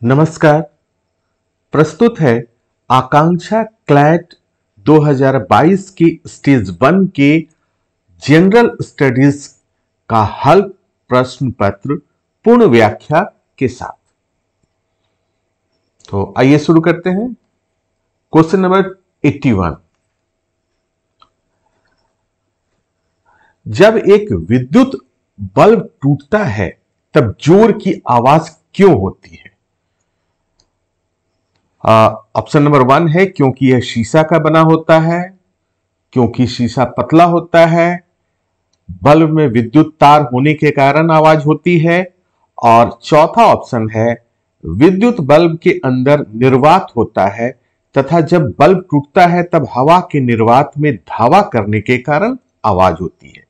नमस्कार। प्रस्तुत है आकांक्षा क्लैट 2022 की स्टेज 1 के जनरल स्टडीज का हल प्रश्न पत्र पूर्ण व्याख्या के साथ। तो आइए शुरू करते हैं। Question number 81। जब एक विद्युत बल्ब टूटता है तब जोर की आवाज क्यों होती है? ऑप्शन नंबर 1 है क्योंकि यह शीशा का बना होता है, क्योंकि शीशा पतला होता है, बल्ब में विद्युत तार होने के कारण आवाज होती है, और चौथा ऑप्शन है विद्युत बल्ब के अंदर निर्वात होता है तथा जब बल्ब टूटता है तब हवा के निर्वात में धावा करने के कारण आवाज होती है।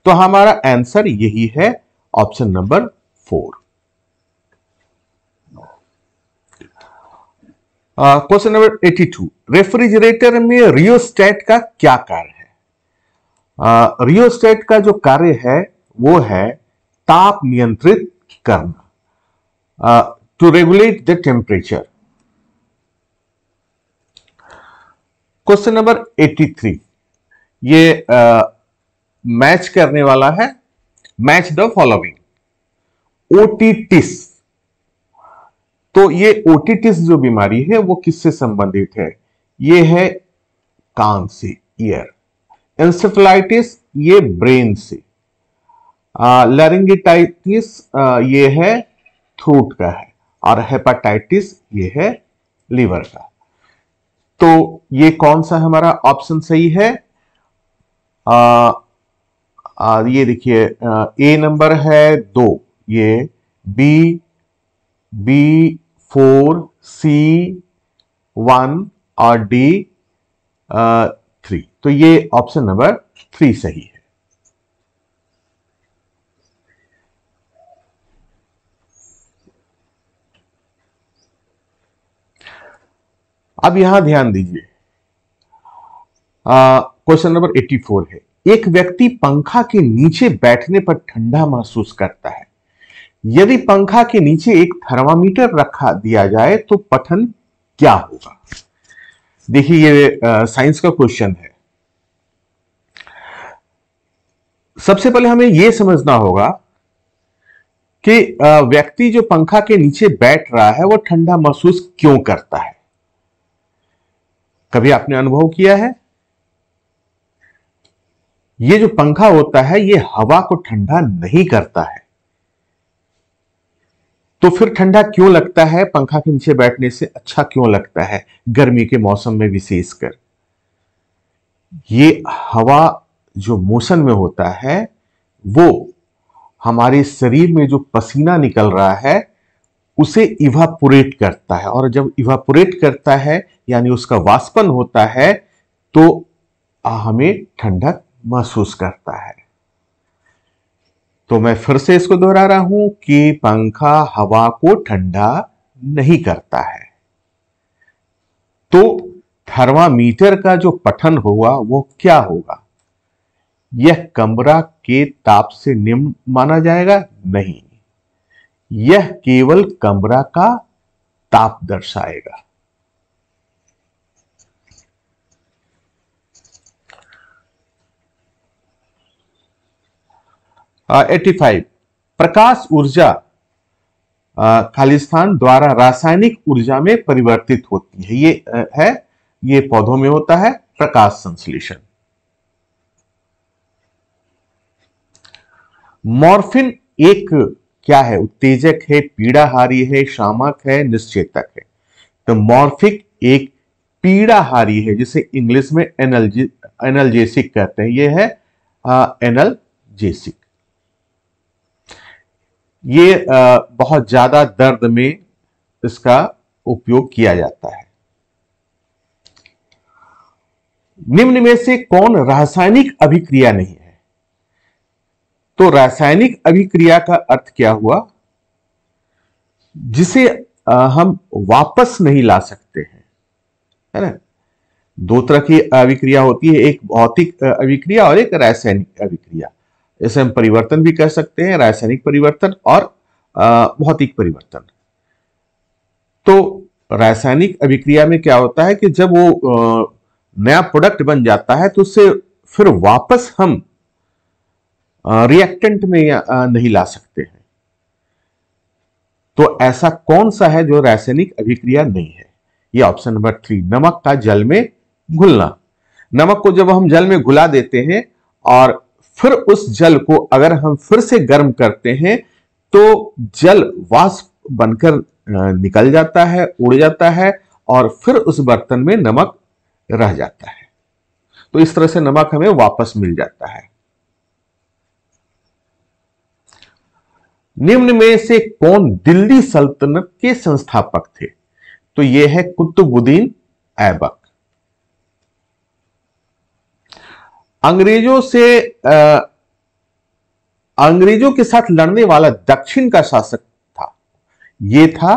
तो हमारा आंसर यही है, option number 4। Question number 82। Refrigerator में रियोस्टेट का क्या कार्य है? रियोस्टेट का जो कार्य है वो है ताप नियंत्रित करना, to regulate the temperature. Question number 83 ये मैच करने वाला है। Match the following. ओटिटिस, तो ये ओटिटिस जो बीमारी है वो किससे संबंधित है? ये है कान से, ईयर। एंसेफेलाइटिस ये ब्रेन से। लैरिंगिटाइटिस ये है थ्रोट का है, और हेपाटाइटिस ये है लीवर का। तो ये कौन सा हमारा ऑप्शन सही है? ये देखिए, ए नंबर है 2, ये बी 4, सी 1 और डी 3। तो ये ऑप्शन नंबर 3 सही है। अब यहां ध्यान दीजिए। क्वेश्चन नंबर 84 है, एक व्यक्ति पंखा के नीचे बैठने पर ठंडा महसूस करता है। यदि पंखा के नीचे एक थर्मामीटर रखा दिया जाए तो पठन क्या होगा? देखिए, ये साइंस का क्वेश्चन है। सबसे पहले हमें यह समझना होगा कि व्यक्ति जो पंखा के नीचे बैठ रहा है वो ठंडा महसूस क्यों करता है। कभी आपने अनुभव किया है? ये जो पंखा होता है ये हवा को ठंडा नहीं करता है, तो फिर ठंडा क्यों लगता है? पंखा के नीचे बैठने से अच्छा क्यों लगता है गर्मी के मौसम में विशेषकर? ये हवा जो मोशन में होता है वो हमारे शरीर में जो पसीना निकल रहा है उसे इवापोरेट करता है, और जब इवापोरेट करता है यानी उसका वाष्पन होता है तो हमें ठंडक महसूस करता है। तो मैं फिर से इसको दोहरा रहा हूं कि पंखा हवा को ठंडा नहीं करता है। तो थर्मामीटर का जो पठन होगा वो क्या होगा? यह कमरा के ताप से निम्न माना जाएगा? नहीं, यह केवल कमरा का ताप दर्शाएगा। आ, 85। प्रकाश ऊर्जा खालिस्तान द्वारा रासायनिक ऊर्जा में परिवर्तित होती है। ये पौधों में होता है प्रकाश संश्लेषण। मॉर्फिन एक क्या है? उत्तेजक है, पीड़ाहारी है, शामक है, निश्चेतक है। तो मॉर्फिक एक पीड़ाहारी है जिसे इंग्लिश में एनाल्जेसिक कहते हैं। यह है एनाल्जेसिक। ये बहुत ज्यादा दर्द में इसका उपयोग किया जाता है। निम्न में से कौन रासायनिक अभिक्रिया नहीं है? तो रासायनिक अभिक्रिया का अर्थ क्या हुआ? जिसे हम वापस नहीं ला सकते हैं, है ना। दो तरह की अभिक्रिया होती है, एक भौतिक अभिक्रिया और एक रासायनिक अभिक्रिया। इसे हम परिवर्तन भी कह सकते हैं, रासायनिक परिवर्तन और भौतिक परिवर्तन। तो रासायनिक अभिक्रिया में क्या होता है कि जब वो नया प्रोडक्ट बन जाता है तो उससे फिर वापस हम रिएक्टेंट में नहीं ला सकते हैं। तो ऐसा कौन सा है जो रासायनिक अभिक्रिया नहीं है? ये ऑप्शन नंबर 3, नमक का जल में घुलना। नमक को जब हम जल में घुला देते हैं और फिर उस जल को अगर हम फिर से गर्म करते हैं तो जल वाष्प बनकर निकल जाता है, उड़ जाता है और फिर उस बर्तन में नमक रह जाता है। तो इस तरह से नमक हमें वापस मिल जाता है। निम्न में से कौन दिल्ली सल्तनत के संस्थापक थे? तो यह है कुतुबुद्दीन ऐबक। अंग्रेजों के साथ लड़ने वाला दक्षिण का शासक था, यह था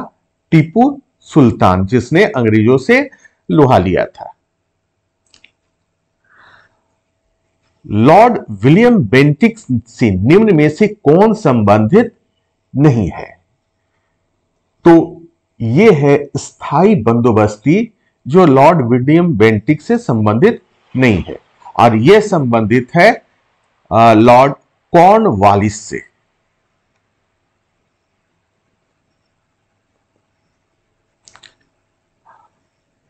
टीपू सुल्तान, जिसने अंग्रेजों से लोहा लिया था। लॉर्ड विलियम बेंटिक से निम्न में से कौन संबंधित नहीं है? तो यह है स्थायी बंदोबस्ती, जो लॉर्ड विलियम बेंटिक से संबंधित नहीं है, और यह संबंधित है लॉर्ड कॉर्नवालिस से।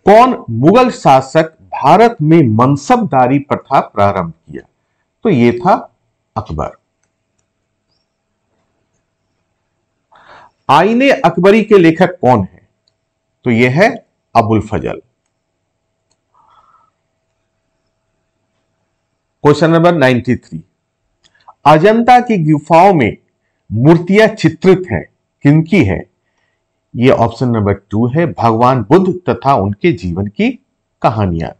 कौन मुगल शासक भारत में मनसबदारी प्रथा प्रारंभ किया? तो यह था अकबर। आईने अकबरी के लेखक कौन है? तो यह है अबुल फजल। क्वेश्चन नंबर 93, अजंता की गुफाओं में मूर्तियां चित्रित हैं, किनकी है? यह ऑप्शन नंबर 2 है, भगवान बुद्ध तथा उनके जीवन की कहानियां।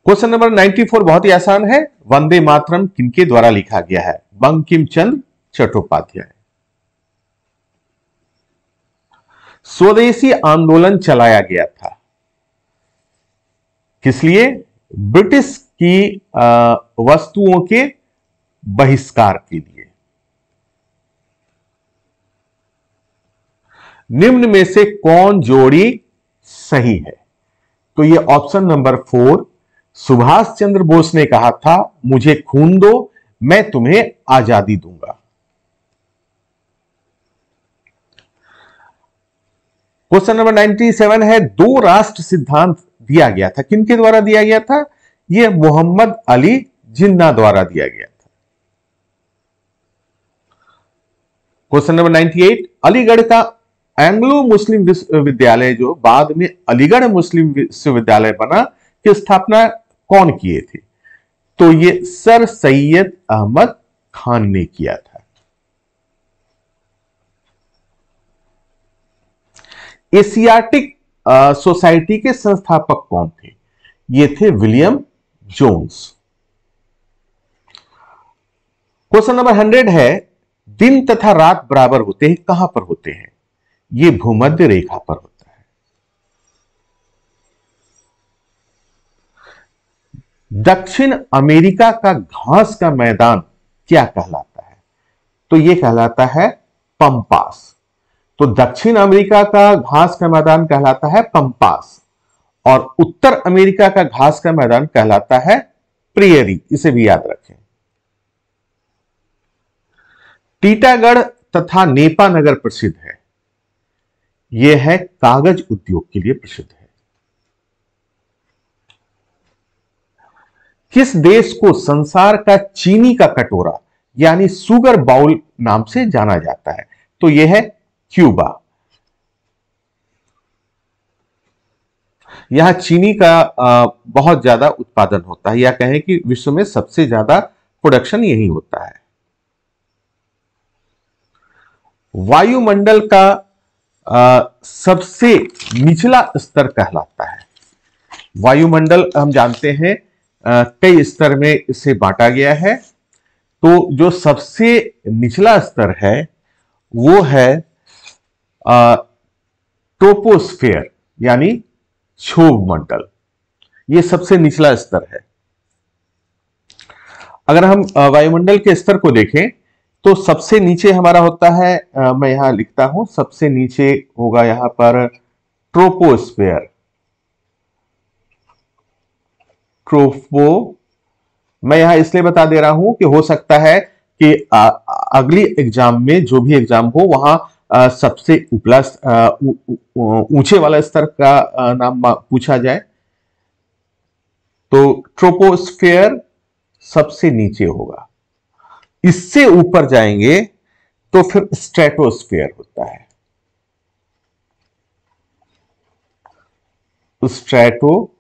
क्वेश्चन नंबर 94 बहुत ही आसान है, वंदे मातरम किनके द्वारा लिखा गया है? बंकिम चंद्र चट्टोपाध्याय। स्वदेशी आंदोलन चलाया गया था, किस लिए? ब्रिटिश की वस्तुओं के बहिष्कार के लिए। निम्न में से कौन जोड़ी सही है? तो यह ऑप्शन नंबर 4, सुभाष चंद्र बोस ने कहा था, मुझे खून दो मैं तुम्हें आजादी दूंगा। क्वेश्चन नंबर 97 है, दो राष्ट्र सिद्धांत दिया गया था, किनके द्वारा दिया गया था? यह मोहम्मद अली जिन्ना द्वारा दिया गया था। क्वेश्चन नंबर 98, अलीगढ़ का एंग्लो मुस्लिम विश्वविद्यालय, जो बाद में अलीगढ़ मुस्लिम विश्वविद्यालय बना, की स्थापना कौन किए थे? तो यह सर सैयद अहमद खान ने किया था। एशियाटिक सोसाइटी के संस्थापक कौन थे? ये थे विलियम जोन्स। क्वेश्चन नंबर 100 है, दिन तथा रात बराबर होते हैं, कहां पर होते हैं? ये भूमध्य रेखा पर होता है। दक्षिण अमेरिका का घास का मैदान क्या कहलाता है? तो यह कहलाता है पंपास। तो दक्षिण अमेरिका का घास का मैदान कहलाता है पंपास और उत्तर अमेरिका का घास का मैदान कहलाता है प्रियरी, इसे भी याद रखें। टीटागढ़ तथा नेपा नगर प्रसिद्ध है, यह है कागज उद्योग के लिए प्रसिद्ध है। किस देश को संसार का चीनी का कटोरा यानी सुगर बाउल नाम से जाना जाता है? तो यह है क्यूबा। यहां चीनी का बहुत ज्यादा उत्पादन होता है, या कहें कि विश्व में सबसे ज्यादा प्रोडक्शन यही होता है। वायुमंडल का सबसे निचला स्तर कहलाता है। वायुमंडल हम जानते हैं कई स्तर में इसे बांटा गया है। तो जो सबसे निचला स्तर है वो है ट्रोपोस्फेयर यानी क्षोभ मंडल, ये सबसे निचला स्तर है। अगर हम वायुमंडल के स्तर को देखें तो सबसे नीचे हमारा होता है, मैं यहां लिखता हूं, सबसे नीचे होगा यहां पर ट्रोपोस्फेयर। ट्रोपो, मैं यहां इसलिए बता दे रहा हूं कि हो सकता है कि अगली एग्जाम में, जो भी एग्जाम हो, वहां सबसे उपला ऊंचे वाला स्तर का नाम पूछा जाए, तो ट्रोपोस्फेयर सबसे नीचे होगा। इससे ऊपर जाएंगे तो फिर स्ट्रेटोस्फेयर होता है। स्ट्रेटोस्फेयर।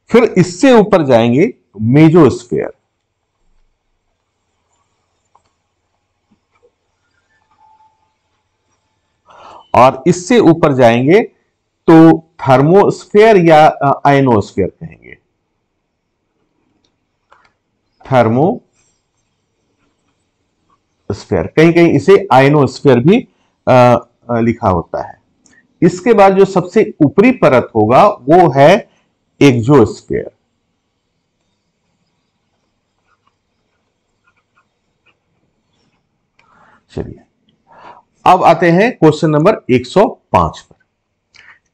फिर इससे ऊपर जाएंगे मेजोस्फेयर। और इससे ऊपर जाएंगे तो थर्मोस्फेयर या आयनोस्फेयर कहेंगे। थर्मोस्फेयर, कहीं कहीं इसे आयनोस्फेयर भी लिखा होता है। इसके बाद जो सबसे ऊपरी परत होगा वो है एक्सोस्फेयर। चलिए, अब आते हैं क्वेश्चन नंबर 105 पर।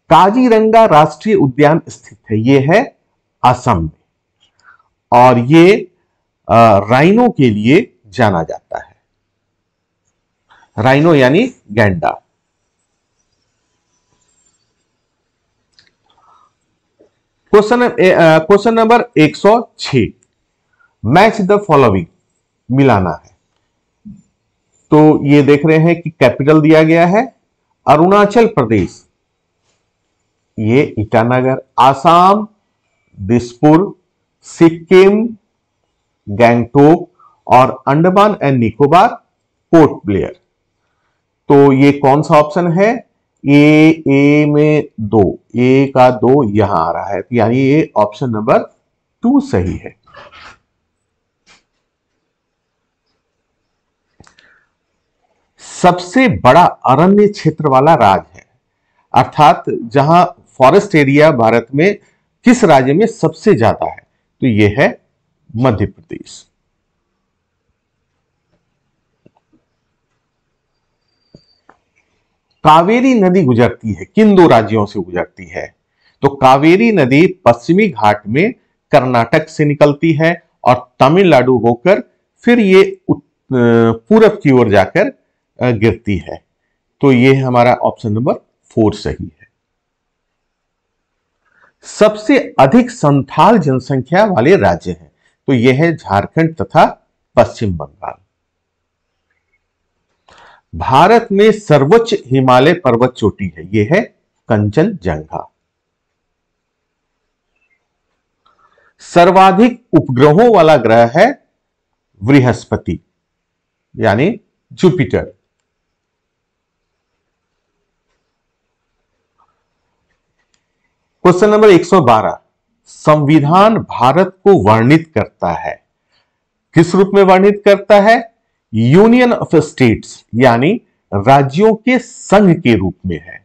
काजीरंगा राष्ट्रीय उद्यान स्थित है, यह है असम में, और ये राइनो के लिए जाना जाता है। राइनो यानी गैंडा। Question number 106, match the following, मिलाना है। तो ये देख रहे हैं कि कैपिटल दिया गया है अरुणाचल प्रदेश, ये ईटानगर, आसाम दिसपुर, सिक्किम गैंगटोक, और Andaman and Nicobar port Blair. तो ये कौन सा ऑप्शन है? ए में 2, ए का 2 यहां आ रहा है, यानी ये ऑप्शन नंबर 2 सही है। सबसे बड़ा अरण्य क्षेत्र वाला राज्य है, अर्थात जहां फॉरेस्ट एरिया भारत में किस राज्य में सबसे ज्यादा है? तो यह है मध्य प्रदेश। कावेरी नदी गुजरती है, किन 2 राज्यों से गुजरती है? तो कावेरी नदी पश्चिमी घाट में कर्नाटक से निकलती है और तमिलनाडु होकर फिर ये पूरब की ओर जाकर गिरती है। तो ये हमारा ऑप्शन नंबर 4 सही है। सबसे अधिक संथाल जनसंख्या वाले राज्य हैं, तो यह है झारखंड तथा पश्चिम बंगाल। भारत में सर्वोच्च हिमालय पर्वत चोटी है, यह है कंचनजंगा। सर्वाधिक उपग्रहों वाला ग्रह है बृहस्पति यानी जुपिटर। क्वेश्चन नंबर 112, संविधान भारत को वर्णित करता है, किस रूप में वर्णित करता है? यूनियन ऑफ स्टेट्स यानी राज्यों के संघ के रूप में है।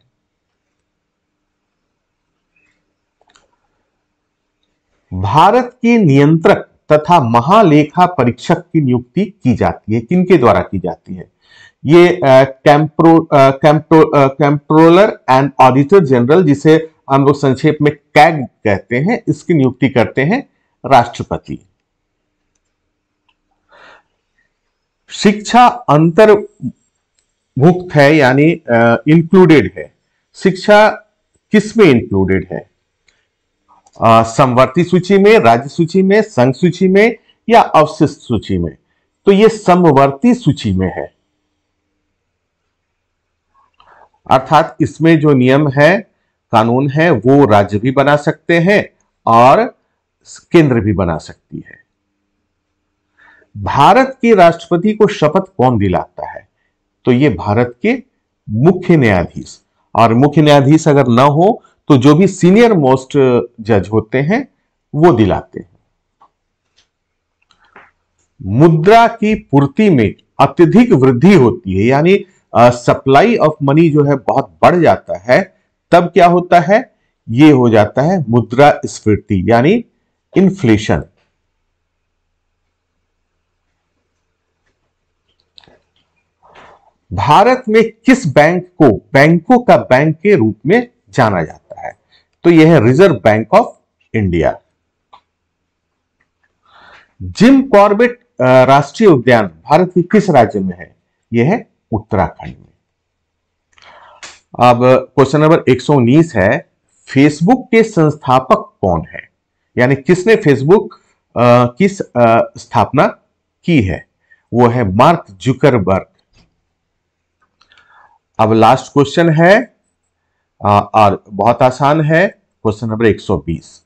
भारत के नियंत्रक तथा महालेखा परीक्षक की नियुक्ति की जाती है, किनके द्वारा की जाती है? ये कंट्रोलर एंड ऑडिटर जनरल, जिसे हम लोग संक्षेप में कैग कहते हैं, इसकी नियुक्ति करते हैं राष्ट्रपति। शिक्षा अंतर्भुक्त है यानी इंक्लूडेड है। शिक्षा किसमें इंक्लूडेड है? समवर्ती सूची में, राज्य सूची में, संघ सूची में या अवशिष्ट सूची में? तो यह समवर्ती सूची में है, अर्थात इसमें जो नियम है, कानून है, वो राज्य भी बना सकते हैं और केंद्र भी बना सकती है। भारत के राष्ट्रपति को शपथ कौन दिलाता है? तो यह भारत के मुख्य न्यायाधीश, और मुख्य न्यायाधीश अगर ना हो तो जो भी सीनियर मोस्ट जज होते हैं वो दिलाते हैं। मुद्रा की पूर्ति में अत्यधिक वृद्धि होती है, यानी सप्लाई ऑफ मनी जो है बहुत बढ़ जाता है, तब क्या होता है? ये हो जाता है मुद्रास्फीति यानी इन्फ्लेशन। भारत में किस बैंक को बैंकों का बैंक के रूप में जाना जाता है? तो यह है reserve bank of India. Jim Corbett राष्ट्रीय उद्यान भारत के किस राज्य में है? यह है उत्तराखंड में। अब क्वेश्चन नंबर 119 है, फेसबुक के संस्थापक कौन है? यानी किसने फेसबुक की स्थापना की है? वो है मार्क जुकरबर्ग। अब लास्ट क्वेश्चन है और बहुत आसान है, क्वेश्चन नंबर 120,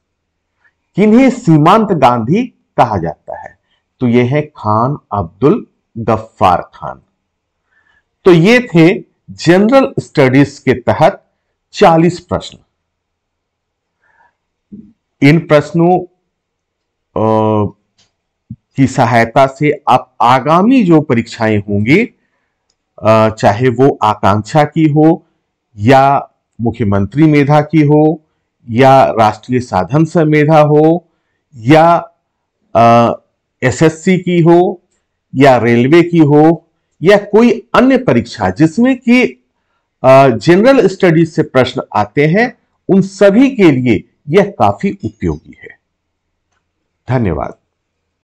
किन्हें सीमांत गांधी कहा जाता है? तो यह है खान अब्दुल गफ्फार खान। तो ये थे जनरल स्टडीज के तहत 40 प्रश्न। इन प्रश्नों की सहायता से आप आगामी जो परीक्षाएं होंगी, चाहे वो आकांक्षा की हो या मुख्यमंत्री मेधा की हो या राष्ट्रीय साधन से मेधा हो या एसएससी की हो या रेलवे की हो या कोई अन्य परीक्षा जिसमें कि जनरल स्टडीज से प्रश्न आते हैं, उन सभी के लिए यह काफी उपयोगी है। धन्यवाद।